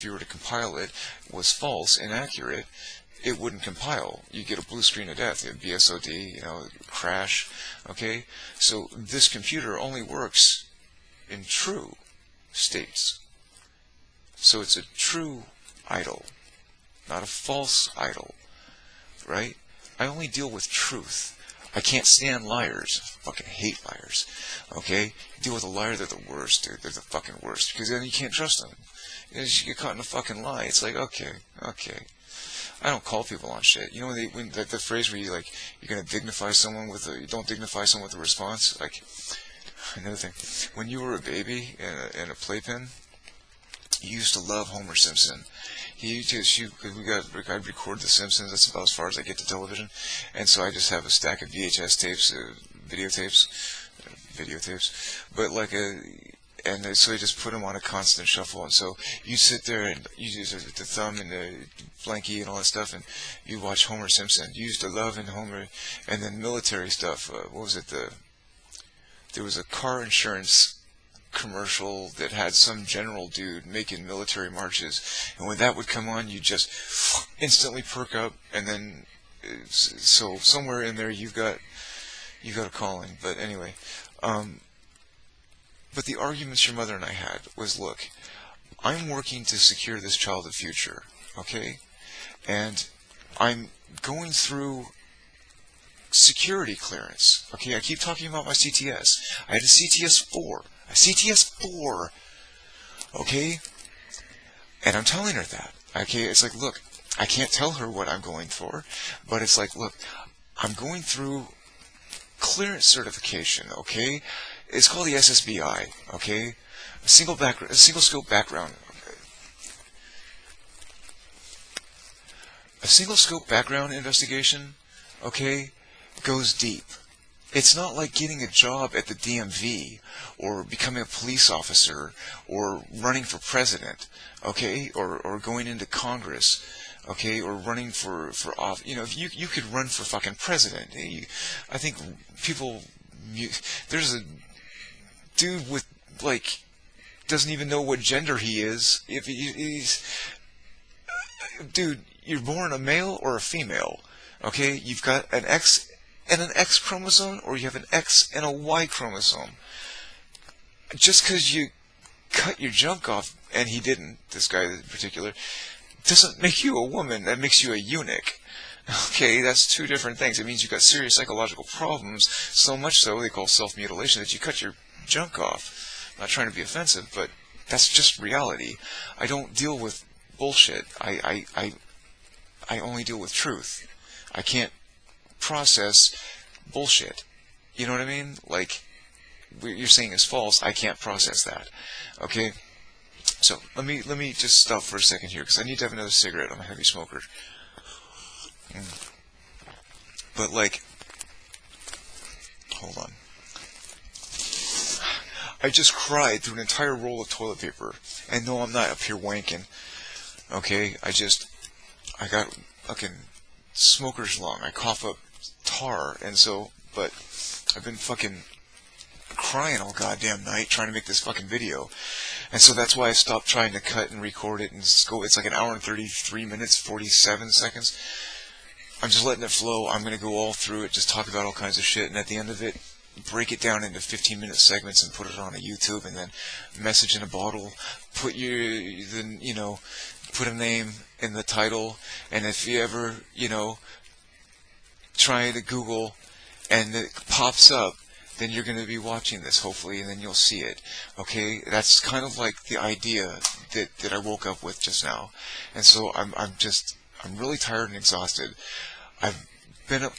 you were to compile it, was false, inaccurate, it wouldn't compile. You get a blue screen of death, BSOD, crash, okay? So this computer only works in true states. So it's a true idol, not a false idol, right? I only deal with truth. I can't stand liars. I fucking hate liars, okay? You deal with a liar, they're the worst, dude. They're the fucking worst, because then you can't trust them. You get caught in a fucking lie. It's like, okay. I don't call people on shit. You know when the phrase where you're gonna dignify someone you don't dignify someone with a response? Like, another thing. When you were a baby in a playpen, you used to love Homer Simpson. I'd record The Simpsons. That's about as far as I get to television. And so I just have a stack of VHS tapes, videotapes. But so I just put them on a constant shuffle. And so you sit there and you use the thumb and the blankie and all that stuff, and you watch Homer Simpson. You used to love in Homer, and then military stuff. What was it? There was a car insurance commercial that had some general dude making military marches, and when that would come on, you just instantly perk up, and then so somewhere in there you got a calling. But anyway, but the arguments your mother and I had was, look, I'm working to secure this child a future, okay, and I'm going through security clearance, okay. I keep talking about my CTS. I had a CTS-4. Okay? And I'm telling her that. Okay? It's like, look, I can't tell her what I'm going for, but it's like, look, I'm going through clearance certification, okay? It's called the SSBI, okay? A single scope background. A single scope background investigation, okay, goes deep. It's not like getting a job at the DMV or becoming a police officer or running for president, okay, or going into Congress, okay, or running for office. You could run for fucking president. I think there's a dude with, doesn't even know what gender he is. If he's, dude, you're born a male or a female, okay? You've got an X and an X chromosome, or you have an X and a Y chromosome. Just because you cut your junk off, and he didn't, this guy in particular, doesn't make you a woman. That makes you a eunuch. Okay, that's two different things. It means you've got serious psychological problems, so much so they call self-mutilation, that you cut your junk off. I'm not trying to be offensive, but that's just reality. I don't deal with bullshit. I only deal with truth. I can't process bullshit. You know what I mean? Like, what you're saying is false. I can't process that. Okay? So, let me just stop for a second here, because I need to have another cigarette. I'm a heavy smoker. But, hold on. I just cried through an entire roll of toilet paper. And no, I'm not up here wanking. Okay? I got fucking smoker's lung. I cough up tar, and so, but I've been fucking crying all goddamn night trying to make this fucking video, and so that's why I stopped trying to cut and record it and go. It's like an hour and 33 minutes 47 seconds. I'm just letting it flow. I'm gonna go all through it, just talk about all kinds of shit, and at the end of it, break it down into 15-minute segments and put it on a YouTube, and then message in a bottle, put put a name in the title, and if you ever, try to Google and it pops up, then you're going to be watching this, hopefully, and then you'll see it. Okay? That's kind of like the idea that I woke up with just now. And so I'm really tired and exhausted. I've been up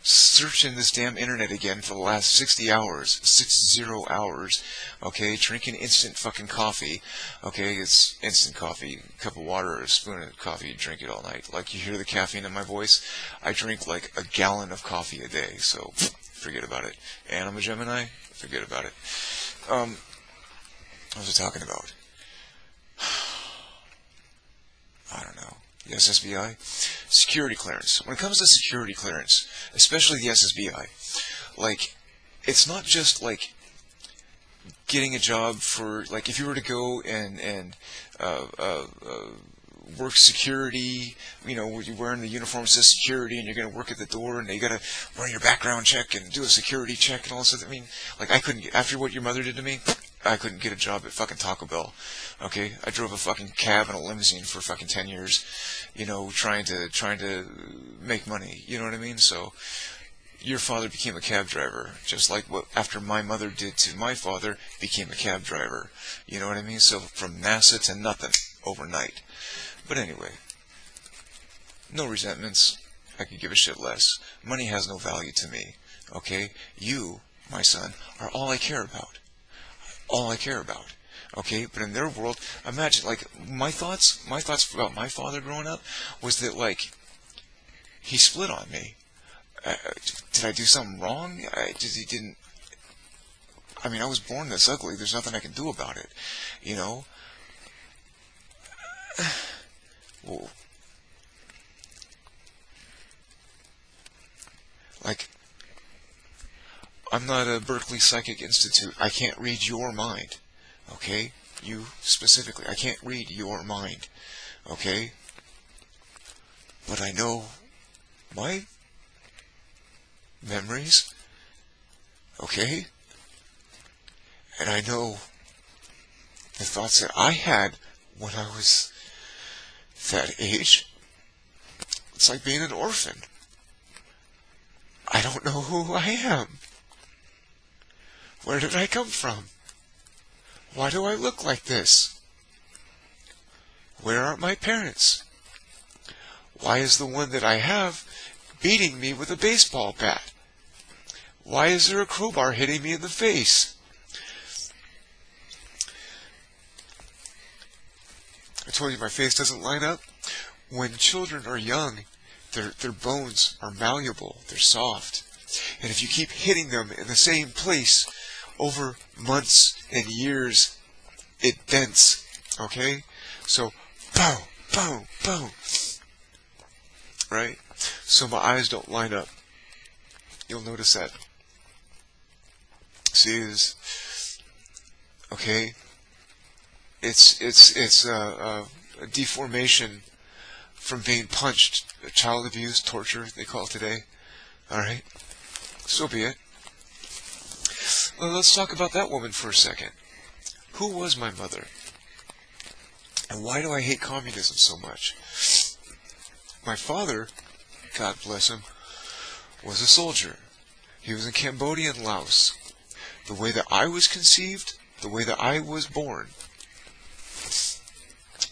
searching this damn internet again for the last 60 hours, okay, drinking instant fucking coffee, okay, it's instant coffee, a cup of water or a spoon of coffee, drink it all night. Like, you hear the caffeine in my voice? I drink like a gallon of coffee a day, so forget about it. And I'm a Gemini, forget about it. What was I talking about? I don't know. The SSBI? Security clearance. When it comes to security clearance, especially the SSBI, it's not just getting a job for, like, if you were to go and uh, uh, uh, work security, you're wearing the uniform that says security, and you're going to work at the door, and you got to run your background check and do a security check and all this. I mean, like, I couldn't get, after what your mother did to me, I couldn't get a job at fucking Taco Bell. Okay, I drove a fucking cab and a limousine for fucking 10 years, trying to make money. You know what I mean? So your father became a cab driver, just like what after my mother did to my father, became a cab driver. You know what I mean? So from NASA to nothing overnight. But anyway, no resentments. I could give a shit less. Money has no value to me. Okay? You, my son, are all I care about. All I care about. Okay? But in their world, imagine, like, my thoughts about my father growing up was that, like, he split on me. Did I do something wrong? He didn't. I mean, I was born this ugly. There's nothing I can do about it. Well, like, I'm not a Berkeley Psychic Institute. I can't read your mind. Okay? You specifically. I can't read your mind. Okay? But I know my memories. Okay? And I know the thoughts that I had when I was that age. It's like being an orphan. I don't know who I am. Where did I come from? Why do I look like this? Where are my parents? Why is the one that I have beating me with a baseball bat? Why is there a crowbar hitting me in the face? I told you my face doesn't line up. When children are young, their bones are malleable, they're soft. And if you keep hitting them in the same place over months and years, it dents. Okay? So, boom, boom, boom. Right? So my eyes don't line up. You'll notice that. See, okay? It's a deformation from being punched, child abuse, torture, they call it today. Alright? So be it. Well, let's talk about that woman for a second. Who was my mother? And why do I hate communism so much? My father, God bless him, was a soldier. He was in Cambodia and Laos. The way that I was conceived, the way that I was born.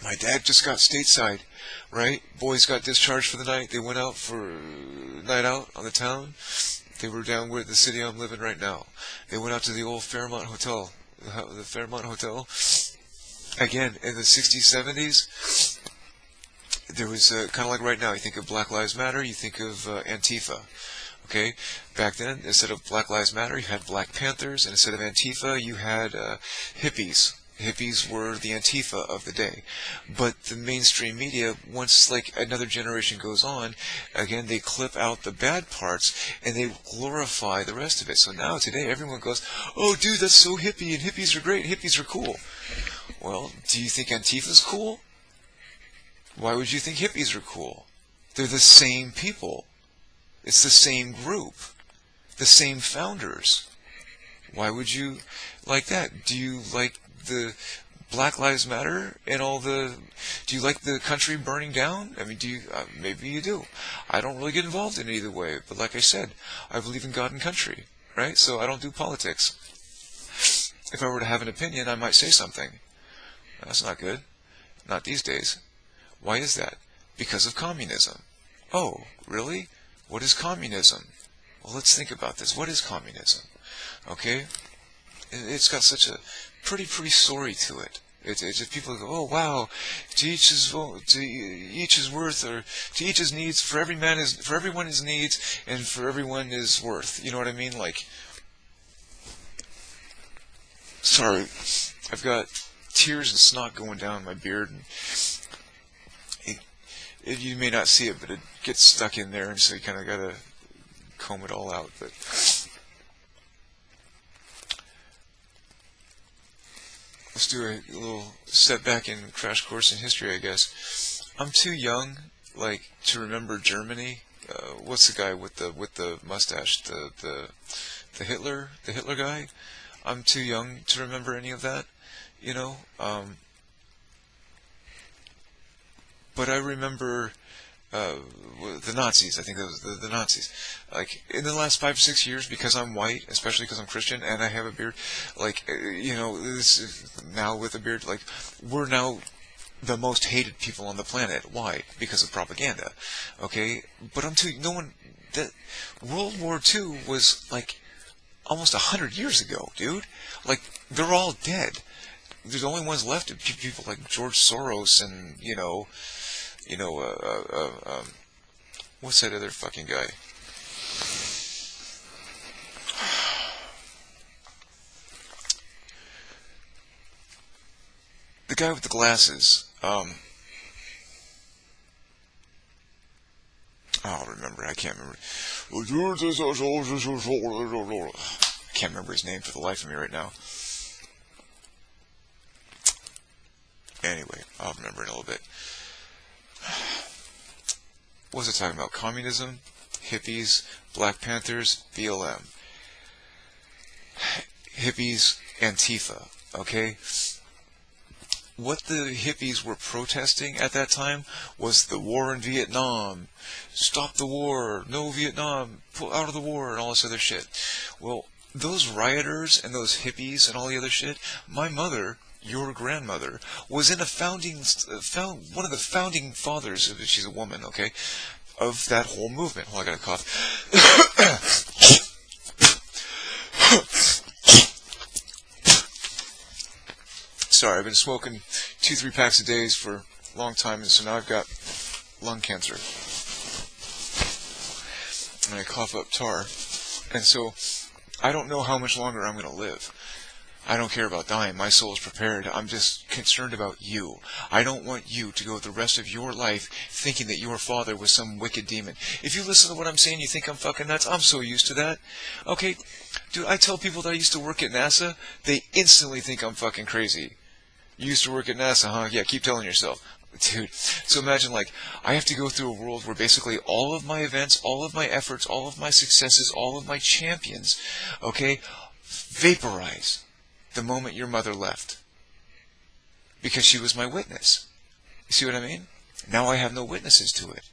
My dad just got stateside, right? Boys got discharged for the night. They went out for a night out on the town. They were down where the city I'm living right now. They went out to the old Fairmont Hotel. The Fairmont Hotel. Again, in the 60s, 70s, there was kind of like right now. You think of Black Lives Matter, you think of Antifa. Okay? Back then, instead of Black Lives Matter, you had Black Panthers, and instead of Antifa, you had hippies. Hippies were the Antifa of the day. But the mainstream media, once like another generation goes on, again, they clip out the bad parts and they glorify the rest of it. So now, today, everyone goes, oh, dude, that's so hippie, and hippies are great, hippies are cool. Well, do you think Antifa's cool? Why would you think hippies are cool? They're the same people. It's the same group. The same founders. Why would you like that? Do you like the Black Lives Matter and all the... Do you like the country burning down? I mean, do you... maybe you do. I don't really get involved in it either way. But like I said, I believe in God and country. Right? So I don't do politics. If I were to have an opinion, I might say something. That's not good. Not these days. Why is that? Because of communism. Oh, really? What is communism? Well, let's think about this. What is communism? Okay? It's got such a pretty story to it. It's just people go, oh wow, to each his worth, or to each his needs. For everyone his needs, and for everyone his worth. You know what I mean? Like, sorry, I've got tears and snot going down my beard, and you may not see it, but it gets stuck in there, and so you kind of gotta comb it all out. But Let's do a little step back in crash course in history, I guess. I'm too young, like, to remember Germany. What's the guy with the mustache? The Hitler guy. I'm too young to remember any of that, you know. But I remember the Nazis. I think that was the Nazis. Like in the last 5 or 6 years, because I'm white, especially because I'm Christian and I have a beard. Like now with a beard, like we're now the most hated people on the planet. Why? Because of propaganda. Okay, but I'm too. No one. That World War II was like almost 100 years ago, dude. Like they're all dead. There's the only ones left are people like George Soros and what's that other fucking guy? The guy with the glasses. I'll remember. I can't remember. I can't remember his name for the life of me right now. Anyway, I'll remember in a little bit. What was it talking about? Communism, hippies, Black Panthers, BLM. Hippies, Antifa, okay? What the hippies were protesting at that time was the war in Vietnam. Stop the war, no Vietnam, pull out of the war, and all this other shit. Well, those rioters and those hippies and all the other shit, my mother, your grandmother, was in one of the founding fathers, she's a woman, okay, of that whole movement. Oh, I got a cough. Sorry, I've been smoking 2-3 packs a day for a long time, and so now I've got lung cancer. And I cough up tar. And so I don't know how much longer I'm going to live. I don't care about dying. My soul is prepared. I'm just concerned about you. I don't want you to go the rest of your life thinking that your father was some wicked demon. If you listen to what I'm saying, you think I'm fucking nuts. I'm so used to that. Okay, dude, I tell people that I used to work at NASA, they instantly think I'm fucking crazy. You used to work at NASA, huh? Yeah, keep telling yourself. Dude, so imagine, like, I have to go through a world where basically all of my events, all of my efforts, all of my successes, all of my champions, okay, vaporize the moment your mother left. Because she was my witness. You see what I mean? Now I have no witnesses to it.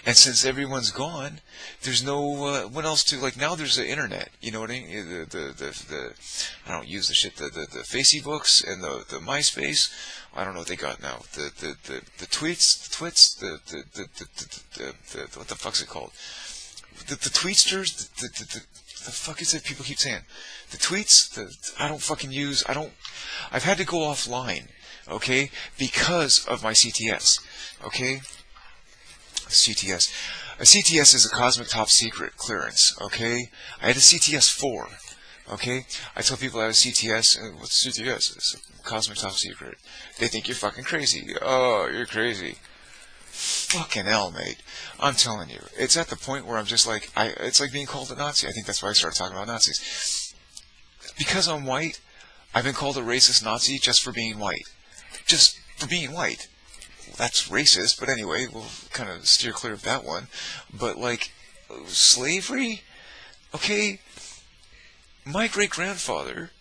And since everyone's gone, there's no what else to, like, now there's the internet, you know what I mean? The I don't use the shit, the Facebooks and the MySpace. I don't know what they got now. The tweets, the what the fuck's it called? The tweetsters, the fuck is it people keep saying? The tweets, I don't fucking use, I've had to go offline, okay, because of my CTS, okay? CTS. A CTS is a Cosmic Top Secret clearance, okay? I had a CTS 4, okay? I tell people I have a CTS, and what's CTS? It's a Cosmic Top Secret. They think you're fucking crazy. Oh, you're crazy. Fucking hell, mate. I'm telling you. It's at the point where I'm just like, it's like being called a Nazi. I think that's why I started talking about Nazis. Because I'm white, I've been called a racist Nazi just for being white. Just for being white. That's racist, but anyway, we'll kind of steer clear of that one. But, like, slavery? Okay, my great-grandfather,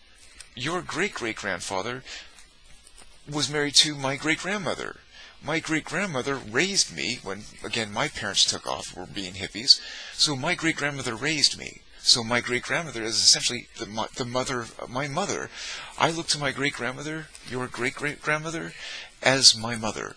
your great-great-grandfather, was married to my great-grandmother. My great-grandmother raised me when, again, my parents took off, were being hippies, so my great-grandmother raised me. So my great-grandmother is essentially the mother of my mother. I look to my great-grandmother, your great-great-grandmother, as my mother.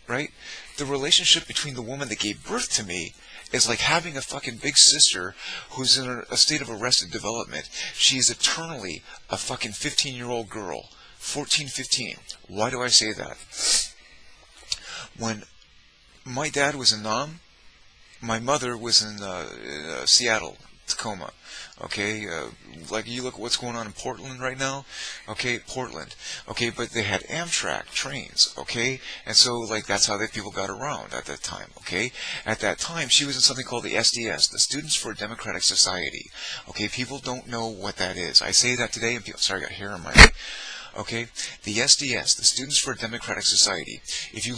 Right? The relationship between the woman that gave birth to me is like having a fucking big sister who's in a state of arrested development. She's eternally a fucking 15-year-old girl. 14, 15. Why do I say that? When my dad was in Nam, my mother was in Seattle, Tacoma. Okay, like you look at what's going on in Portland right now. Okay, Portland. Okay, but they had Amtrak trains. Okay, and so like that's how people got around at that time. Okay, at that time she was in something called the SDS, the Students for a Democratic Society. Okay, people don't know what that is. I say that today, and people, sorry, I got hair on my head. Okay, the SDS, the Students for a Democratic Society. If you